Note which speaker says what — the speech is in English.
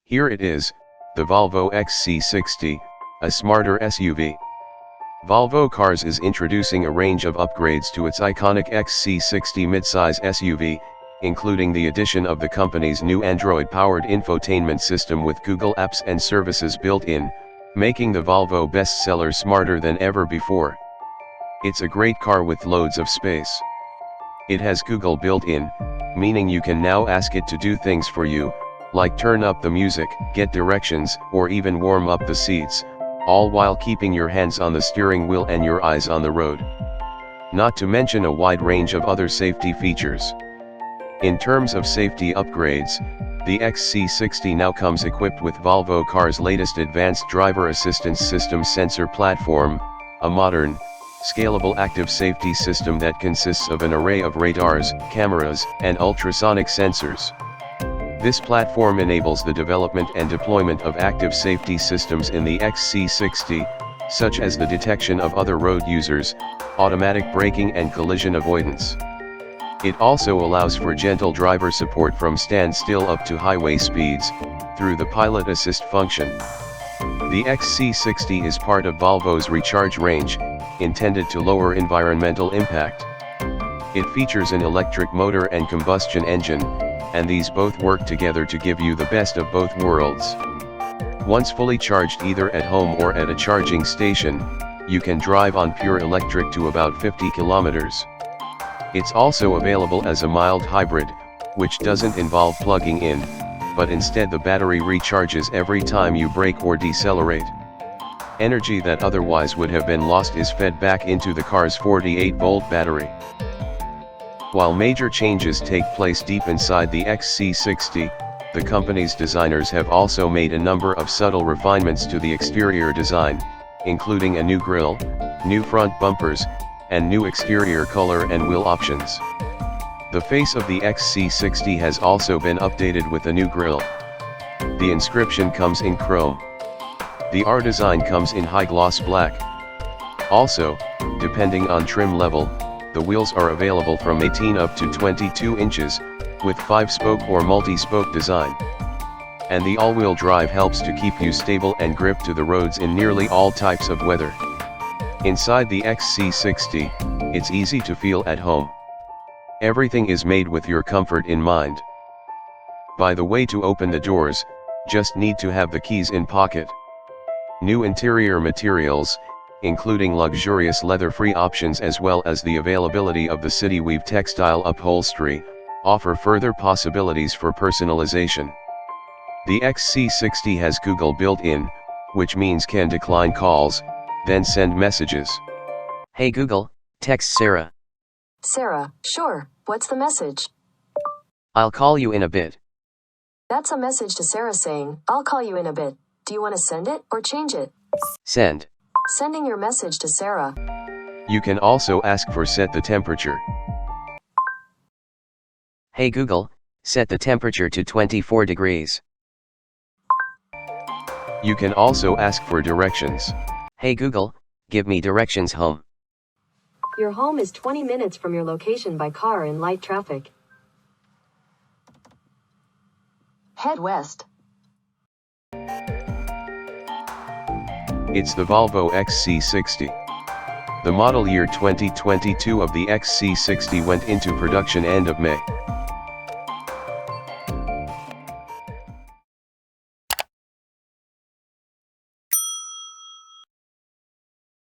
Speaker 1: Here it is, the Volvo XC60, a smarter SUV. Volvo Cars is introducing a range of upgrades to its iconic XC60 midsize SUV, including the addition of the company's new Android-powered infotainment system with Google Apps and services built in, making the Volvo bestseller smarter than ever before. It's a great car with loads of space. It has Google built in, meaning you can now ask it to do things for you, like turn up the music, get directions, or even warm up the seats, all while keeping your hands on the steering wheel and your eyes on the road. Not to mention a wide range of other safety features. In terms of safety upgrades, the XC60 now comes equipped with Volvo Cars' latest advanced driver assistance system sensor platform, a modern, scalable active safety system that consists of an array of radars, cameras, and ultrasonic sensors. This platform enables the development and deployment of active safety systems in the XC60, such as the detection of other road users, automatic braking and collision avoidance. It also allows for gentle driver support from standstill up to highway speeds, through the pilot assist function. The XC60 is part of Volvo's Recharge range, intended to lower environmental impact. It features an electric motor and combustion engine, and these both work together to give you the best of both worlds. Once fully charged either at home or at a charging station, you can drive on pure electric to about 50 kilometers. It's also available as a mild hybrid, which doesn't involve plugging in, but instead the battery recharges every time you brake or decelerate. Energy that otherwise would have been lost is fed back into the car's 48-volt battery. While major changes take place deep inside the XC60, the company's designers have also made a number of subtle refinements to the exterior design, including a new grille, new front bumpers, and new exterior color and wheel options. The face of the XC60 has also been updated with a new grille. The inscription comes in chrome. The R design comes in high gloss black. Also, depending on trim level, the wheels are available from 18 up to 22 inches, with 5-spoke or multi-spoke design. And the all-wheel drive helps to keep you stable and grip to the roads in nearly all types of weather. Inside the XC60, it's easy to feel at home. Everything is made with your comfort in mind. By the way, to open the doors, just need to have the keys in pocket. New interior materials, including luxurious leather-free options as well as the availability of the city weave textile upholstery, offer further possibilities for personalization. The XC60 has Google built in, which means can decline calls, then send messages.
Speaker 2: Hey Google, text Sarah.
Speaker 3: Sarah, sure, what's the message?
Speaker 2: I'll call you in a bit.
Speaker 3: That's a message to Sarah saying, I'll call you in a bit. Do you want to send it or change it?
Speaker 2: Send.
Speaker 3: Sending your message to Sarah.
Speaker 1: You can also ask for set the temperature.
Speaker 2: Hey Google, set the temperature to 24 degrees.
Speaker 1: You can also ask for directions.
Speaker 2: Hey Google, give me directions home.
Speaker 3: Your home is 20 minutes from your location by car in light traffic. Head west.
Speaker 1: It's the Volvo XC60. The model year 2022 of the XC60 went into production end of May.